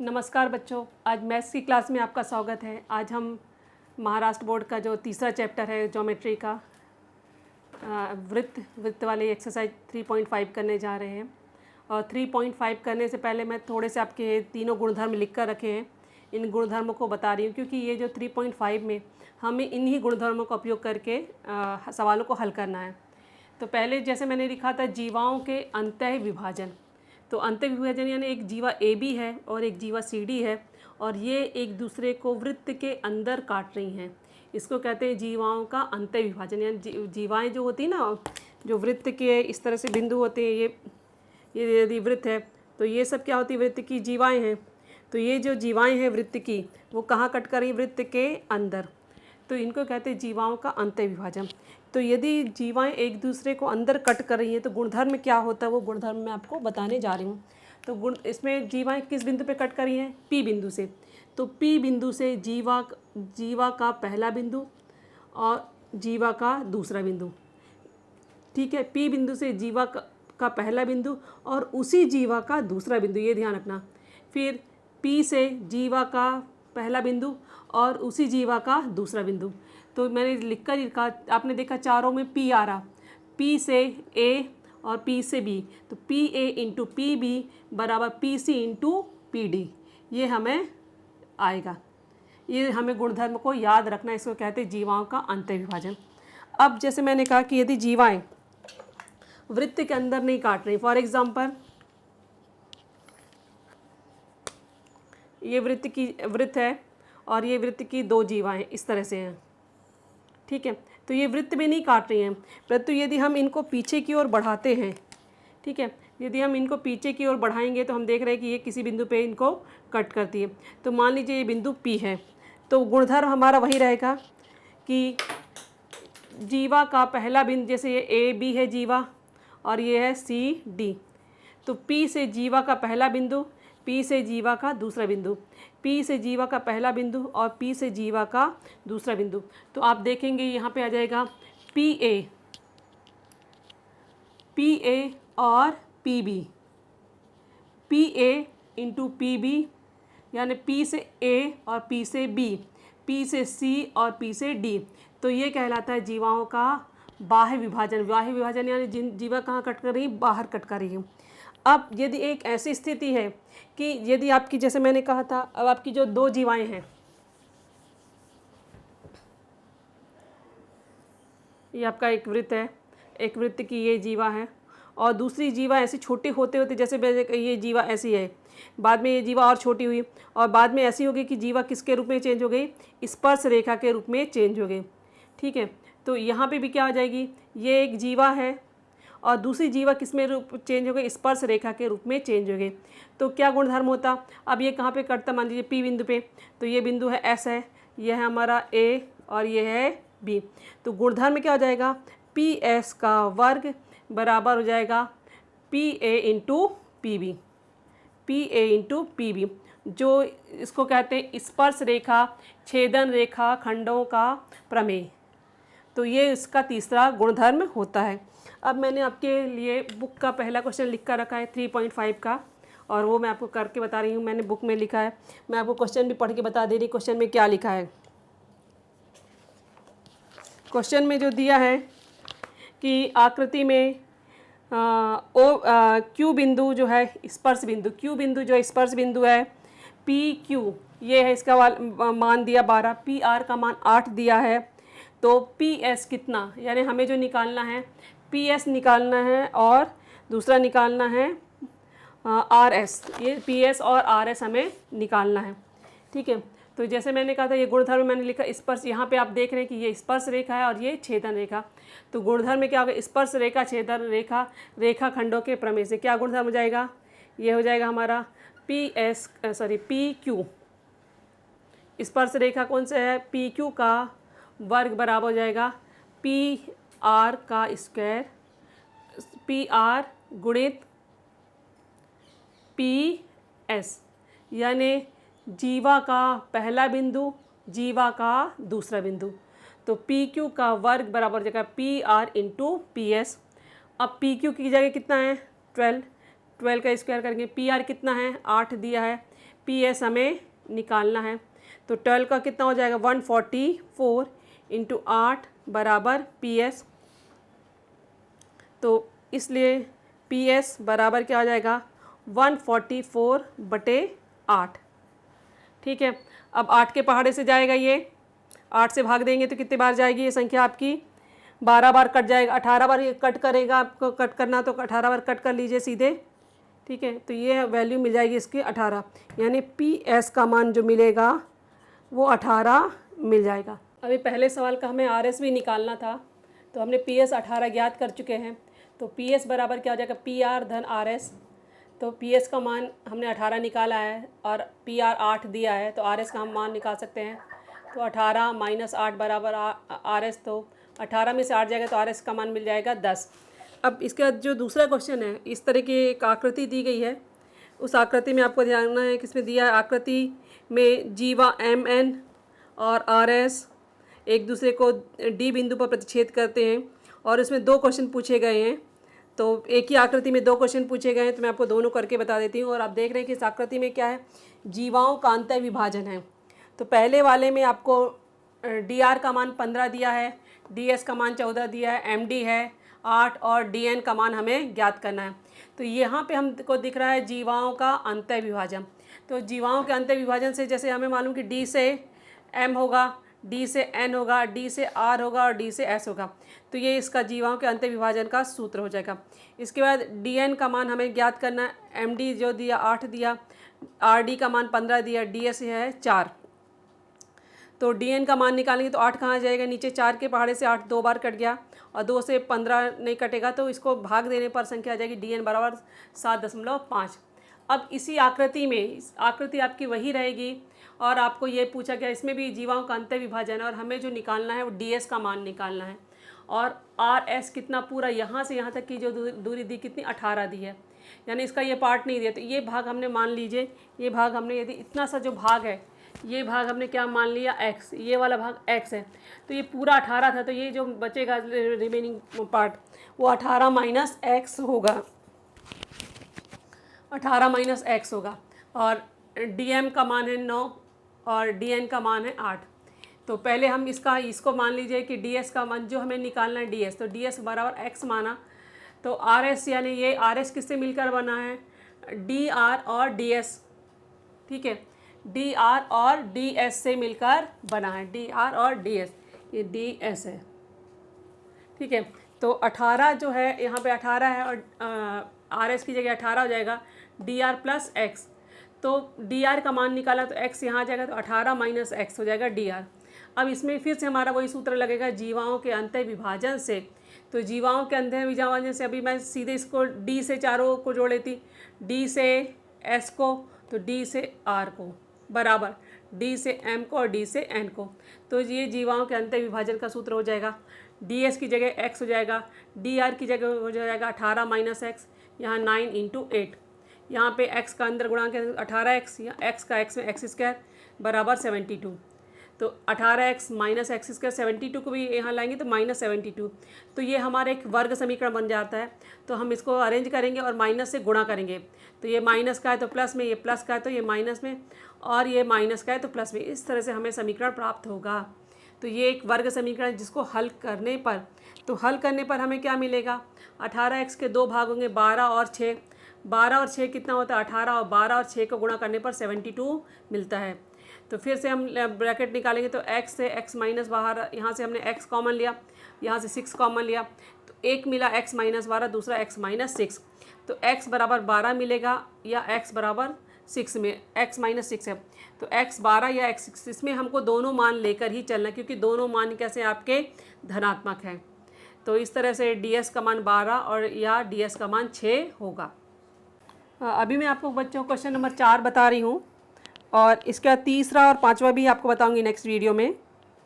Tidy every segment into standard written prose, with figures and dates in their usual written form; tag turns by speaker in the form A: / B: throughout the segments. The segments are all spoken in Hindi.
A: नमस्कार बच्चों, आज मैथ्स की क्लास में आपका स्वागत है। आज हम महाराष्ट्र बोर्ड का जो तीसरा चैप्टर है ज्योमेट्री का वृत्त वाली एक्सरसाइज 3.5 करने जा रहे हैं। और 3.5 करने से पहले मैं थोड़े से आपके तीनों गुणधर्म लिख कर रखे हैं, इन गुणधर्मों को बता रही हूँ क्योंकि ये जो 3.5 में हमें इन्हीं गुणधर्मों का उपयोग करके सवालों को हल करना है। तो पहले जैसे मैंने लिखा था जीवाओं के अंतः विभाजन, तो अंतः विभाजन यानी एक जीवा ए बी है और एक जीवा सी डी है और ये एक दूसरे को वृत्त के अंदर काट रही हैं। इसको कहते हैं जीवाओं का अंतः विभाजन। यानी जीवाएँ जो होती हैं ना, जो वृत्त के इस तरह से बिंदु होते हैं, ये यदि वृत्त है तो ये सब क्या होती है, वृत्त की जीवाएँ हैं। तो ये जो जीवाएँ हैं वृत्त की, वो कहाँ कट कर रही हैं, वृत्त के अंदर। तो इनको कहते हैं जीवाओं का अंतः विभाजन। तो यदि जीवाएं एक दूसरे को अंदर कट कर रही हैं तो गुणधर्म क्या होता है, वो गुणधर्म मैं आपको बताने जा रही हूँ। तो इसमें जीवाएं किस बिंदु पे कट कर रही हैं, पी बिंदु से। तो पी बिंदु से जीवा का पहला बिंदु और जीवा का दूसरा बिंदु, ठीक है। पी बिंदु से जीवा का पहला बिंदु और उसी जीवा का दूसरा बिंदु, ये ध्यान रखना। फिर पी से जीवा का पहला बिंदु और उसी जीवा का दूसरा बिंदु। तो मैंने लिखा, आपने देखा चारों में पी आ रहा, पी से ए और पी से बी, तो P A into P B बराबर P C into P D, ये हमें आएगा। ये हमें गुणधर्म को याद रखना, इसको कहते हैं जीवाओं का अंतः विभाजन। अब जैसे मैंने कहा कि यदि जीवाएं वृत्त के अंदर नहीं काट रही, फॉर एग्जाम्पल ये वृत्त है और ये वृत्त की दो जीवाएं इस तरह से हैं, ठीक है। तो ये वृत्त में नहीं काट रही हैं, परंतु यदि हम इनको पीछे की ओर बढ़ाते हैं, ठीक है, यदि हम इनको पीछे की ओर बढ़ाएंगे तो हम देख रहे हैं कि ये किसी बिंदु पे इनको कट करती है। तो मान लीजिए ये बिंदु पी है, तो गुणधर्म हमारा वही रहेगा कि जीवा का पहला बिंदु, जैसे ये ए बी है जीवा और ये है सी डी, तो पी से जीवा का पहला बिंदु, पी से जीवा का दूसरा बिंदु, पी से जीवा का पहला बिंदु और पी से जीवा का दूसरा बिंदु। तो आप देखेंगे यहाँ पे आ जाएगा पी ए और P A into P B, यानी पी से ए और पी से बी, पी से सी और पी से डी। तो ये कहलाता है जीवाओं का बाह्य विभाजन। बाह्य विभाजन यानी जिन जीवा कहाँ कट कर रही है, बाहर कट कर रही है। अब यदि एक ऐसी स्थिति है कि यदि आपकी, जैसे मैंने कहा था, अब आपकी जो दो जीवाएं हैं, ये आपका एक वृत्त है, एक वृत्त की ये जीवा है और दूसरी जीवा ऐसी छोटी होते होते, जैसे ये जीवा ऐसी है, बाद में ये जीवा और छोटी हुई और बाद में ऐसी हो गई कि जीवा किसके रूप में चेंज हो गई, स्पर्श रेखा के रूप में चेंज हो गई, ठीक है। तो यहाँ पे भी क्या हो जाएगी, ये एक जीवा है और दूसरी जीवा किस में रूप चेंज हो गई, स्पर्श रेखा के रूप में चेंज हो गए। तो क्या गुणधर्म होता, अब ये कहाँ पे कटता, मान लीजिए पी बिंदु पे, तो ये बिंदु है एस है, यह है हमारा ए और ये है बी। तो गुणधर्म क्या हो जाएगा, पी एस का वर्ग बराबर हो जाएगा P A into P B, P A into P B, जो इसको कहते हैं स्पर्श रेखा छेदन रेखा खंडों का प्रमेय। तो ये इसका तीसरा गुणधर्म होता है। अब मैंने आपके लिए बुक का पहला क्वेश्चन लिख कर रखा है 3.5 का, और वो मैं आपको करके बता रही हूँ। मैंने बुक में लिखा है, मैं आपको क्वेश्चन भी पढ़ के बता दे रही हूँ क्वेश्चन में क्या लिखा है। क्वेश्चन में जो दिया है कि आकृति में क्यू बिंदु जो है स्पर्श बिंदु, क्यू बिंदु जो स्पर्श बिंदु है पी क्यू, ये है इसका मान दिया 12, पी आर का मान 8 दिया है। तो पी एस कितना, यानी हमें जो निकालना है पी एस निकालना है और दूसरा निकालना है आर एस, ये पी एस और आर एस हमें निकालना है, ठीक है। तो जैसे मैंने कहा था ये गुणधर्म मैंने लिखा स्पर्श, यहाँ पे आप देख रहे हैं कि ये स्पर्श रेखा है और ये छेदन रेखा। तो गुणधर्म में क्या होगा, स्पर्श रेखा छेदन रेखा रेखा खंडों के प्रमेय से क्या गुणधर्म हो जाएगा, ये हो जाएगा हमारा पी क्यू, स्पर्श रेखा कौन सा है, पी क्यू का वर्ग बराबर हो जाएगा पी आर का स्क्वायर, पी आर गुणित पी एस, यानी जीवा का पहला बिंदु जीवा का दूसरा बिंदु। तो पी क्यू का वर्ग बराबर हो जाएगा P R into P S. अब पी क्यू की जगह कितना है 12 का स्क्वायर करेंगे, पी आर कितना है 8 दिया है, पी एस हमें निकालना है। तो 12 का कितना हो जाएगा 144 इंटू 8 बराबर पी एस। तो इसलिए पी एस बराबर क्या हो जाएगा 144/8। ठीक है, अब 8 के पहाड़े से जाएगा ये, 8 से भाग देंगे तो कितने बार जाएगी ये संख्या आपकी 12 बार कट जाएगा। 18 बार ये कट करेगा, आपको कट करना तो 18 बार कट कर लीजिए सीधे। ठीक है, तो ये वैल्यू मिल जाएगी इसकी 18, यानी पी एस का मान जो मिलेगा वो 18 मिल जाएगा। अभी पहले सवाल का हमें आर एस भी निकालना था, तो हमने पी एस 18 ज्ञात कर चुके हैं। तो पी एस बराबर क्या हो जाएगा पी आर धन आर एस। तो पी एस का मान हमने 18 निकाला है और पी आर 8 दिया है, तो आर एस का हम मान निकाल सकते हैं। तो 18 - 8 बराबर आर एस। तो 18 में से 8 जाएगा तो आर एस का मान मिल जाएगा 10। अब इसके बाद जो दूसरा क्वेश्चन है, इस तरह की एक आकृति दी गई है। उस आकृति में आपको ध्यान रखना है कि इसमें दिया है आकृति में जीवा एम एन और आर एस एक दूसरे को डी बिंदु पर प्रतिच्छेद करते हैं, और इसमें 2 क्वेश्चन पूछे गए हैं। तो एक ही आकृति में 2 क्वेश्चन पूछे गए हैं, तो मैं आपको दोनों करके बता देती हूँ। और आप देख रहे हैं कि इस आकृति में क्या है, जीवाओं का अंतः विभाजन है। तो पहले वाले में आपको डी आर का मान 15 दिया है, डी एस का मान 14 दिया है, एम डी है 8 और डी एन का मान हमें ज्ञात करना है। तो यहाँ पे हमको दिख रहा है जीवाओं का अंतः विभाजन। तो जीवाओं के अंतः विभाजन से जैसे हमें मालूम कि डी से एम होगा, डी से एन होगा, डी से आर होगा और डी से एस होगा। तो ये इसका जीवाओं के अंतः विभाजन का सूत्र हो जाएगा। इसके बाद डी एन का मान हमें ज्ञात करना है। एम डी जो दिया 8 दिया, आर डी का मान 15 दिया, डी एस है 4। तो डी एन का मान निकालेंगे तो 8 कहाँ जाएगा नीचे, 4 के पहाड़े से 8 2 बार कट गया और 2 से 15 नहीं कटेगा, तो इसको भाग देने पर संख्या आ जाएगी डी एन बराबर 7.5। अब इसी आकृति में आकृति आपकी वही रहेगी, और आपको ये पूछा गया इसमें भी जीवाओं का अंतः विभाजन है, और हमें जो निकालना है वो डी एस का मान निकालना है। और आर एस कितना पूरा यहाँ से यहाँ तक की जो दूरी दी कितनी 18 दी है, यानी इसका ये पार्ट नहीं दिया। तो ये भाग हमने मान लीजिए, ये भाग हमने यदि इतना सा जो भाग है, ये भाग हमने क्या मान लिया x, ये वाला भाग x है। तो ये पूरा 18 था, तो ये जो बचेगा रिमेनिंग पार्ट वो 18 माइनस एक्स होगा, 18 माइनस एक्स होगा। और dm का मान है 9 और dn का मान है 8। तो पहले हम इसको मान लीजिए कि ds का मान जो हमें निकालना है ds, तो ds बराबर x माना। तो rs यानी ये rs किससे मिलकर बना है, dr और ds। ठीक है, dr और ds से मिलकर बना है, dr और ds, ये ds है। ठीक है, तो 18 जो है यहाँ पे 18 है और rs की जगह 18 हो जाएगा dr प्लस x। तो dr का मान निकाला तो x यहाँ आ जाएगा, तो 18 माइनस x हो जाएगा dr। अब इसमें फिर से हमारा वही सूत्र लगेगा जीवाओं के अंतः विभाजन से। तो जीवाओं के अंतः विभाजन से अभी मैं सीधे इसको d से चारों को जोड़ लेती, d से s को, तो d से r को बराबर d से m को और d से n को। तो ये जीवाओं के अंतः विभाजन का सूत्र हो जाएगा। ds की जगह x हो जाएगा, dr की जगह हो जाएगा 18 माइनस एक्स, यहाँ 9 इंटू 8, यहाँ पे x का अंदर गुणांक 18x, या x का x में एक्स स्क्वायर बराबर 72। तो 18x माइनस एक्स स्क्वायर 72 को भी यहाँ लाएंगे तो माइनस 72। तो ये हमारा एक वर्ग समीकरण बन जाता है। तो हम इसको अरेंज करेंगे और माइनस से गुणा करेंगे। तो ये माइनस का है तो प्लस में, ये प्लस का है तो ये माइनस में, और ये माइनस का है तो प्लस में। इस तरह से हमें समीकरण प्राप्त होगा। तो ये एक वर्ग समीकरण जिसको हल करने पर हमें क्या मिलेगा, 18x के 2 भाग होंगे 12 और 6। 12 और 6 कितना होता है 18, और 12 और 6 को गुणा करने पर 72 मिलता है। तो फिर से हम ब्रैकेट निकालेंगे तो x से x माइनस बाहर, यहाँ से हमने x कॉमन लिया, यहाँ से 6 कॉमन लिया, तो एक मिला x माइनस 12, दूसरा x माइनस 6। तो x बराबर 12 मिलेगा या x बराबर 6 में x माइनस 6 है। तो x 12 या x 6, इसमें हमको दोनों मान लेकर ही चलना, क्योंकि दोनों मान कैसे आपके धनात्मक हैं। तो इस तरह से ds का मान 12 और या ds का मान 6 होगा। अभी मैं आपको बच्चों क्वेश्चन नंबर 4 बता रही हूँ, और इसका तीसरा और 5वां भी आपको बताऊंगी नेक्स्ट वीडियो में।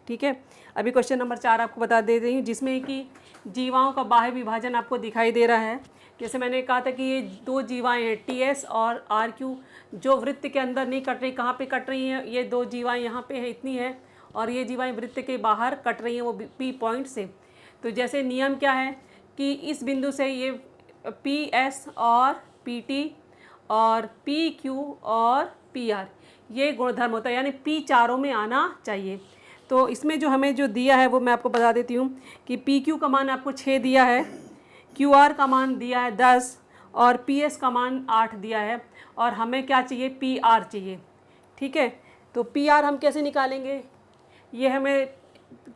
A: ठीक है, अभी क्वेश्चन नंबर 4 आपको बता दे रही हूँ, जिसमें कि जीवाओं का बाह्य विभाजन आपको दिखाई दे रहा है। जैसे मैंने कहा था कि ये 2 जीवाएँ हैं ts और rq, जो वृत्त के अंदर नहीं कट रही, कहाँ पे कट रही हैं, ये 2 जीवाएँ यहाँ पे है, इतनी है, और ये जीवाएँ वृत्त के बाहर कट रही हैं, वो p पॉइंट से। तो जैसे नियम क्या है कि इस बिंदु से ये ps और pt और pq और pr, ये गुणधर्म होता है, यानी P चारों में आना चाहिए। तो इसमें जो हमें जो दिया है वो मैं आपको बता देती हूँ कि PQ का मान आपको 6 दिया है, QR का मान दिया है 10 और PS का मान 8 दिया है, और हमें क्या चाहिए, PR चाहिए। ठीक है, तो PR हम कैसे निकालेंगे, ये हमें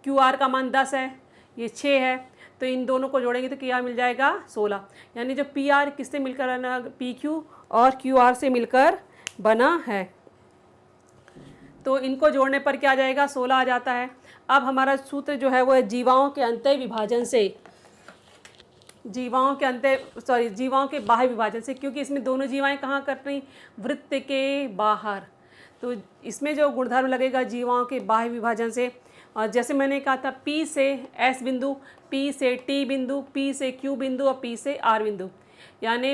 A: QR का मान 10 है, ये 6 है, तो इन दोनों को जोड़ेंगे तो क्या मिल जाएगा 16। यानी जो PR किससे मिलकर बना, PQ और QR से मिलकर बना है। तो इनको जोड़ने पर क्या आ जाएगा, 16 आ जाता है। अब हमारा सूत्र जो है वो है जीवाओं के अंतः विभाजन से, जीवाओं के बाह्य विभाजन से, क्योंकि इसमें दोनों जीवाएं कहाँ कट रही, वृत्त के बाहर। तो इसमें जो गुणधर्म लगेगा जीवाओं के बाह्य विभाजन से, और जैसे मैंने कहा था P से S बिंदु, P से T बिंदु, P से Q बिंदु और P से R बिंदु, यानी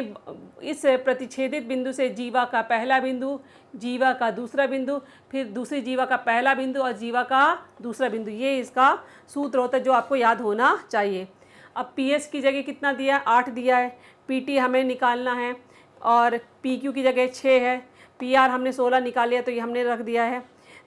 A: इस प्रतिच्छेदित बिंदु से जीवा का पहला बिंदु, जीवा का दूसरा बिंदु, फिर दूसरी जीवा का पहला बिंदु और जीवा का दूसरा बिंदु, ये इसका सूत्र होता है जो आपको याद होना चाहिए। अब PS की जगह कितना दिया है, 8 दिया है, PT हमें निकालना है और PQ की जगह 6 है, PR हमने 16 निकाल लिया तो ये हमने रख दिया है,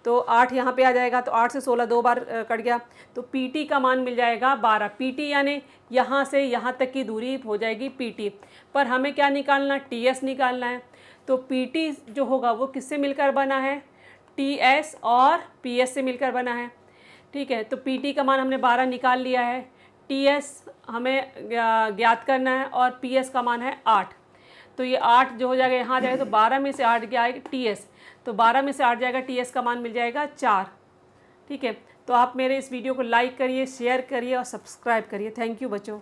A: तो 8 यहाँ पे आ जाएगा, तो 8 से 16 दो बार कट गया, तो PT का मान मिल जाएगा 12। PT यानी यहाँ से यहाँ तक की दूरी हो जाएगी PT, पर हमें क्या निकालना, TS निकालना है। तो PT जो होगा वो किससे मिलकर बना है, TS और PS से मिलकर बना है। ठीक है, तो PT का मान हमने 12 निकाल लिया है, TS हमें ज्ञात करना है और PS का मान है 8। तो ये 8 जो हो जाएगा यहाँ जाएगा, तो 12 में से 8 क्या आएगा, TS, तो 12 में से 8 जाएगा, TS का मान मिल जाएगा 4। ठीक है, तो आप मेरे इस वीडियो को लाइक करिए, शेयर करिए और सब्सक्राइब करिए। थैंक यू बच्चों।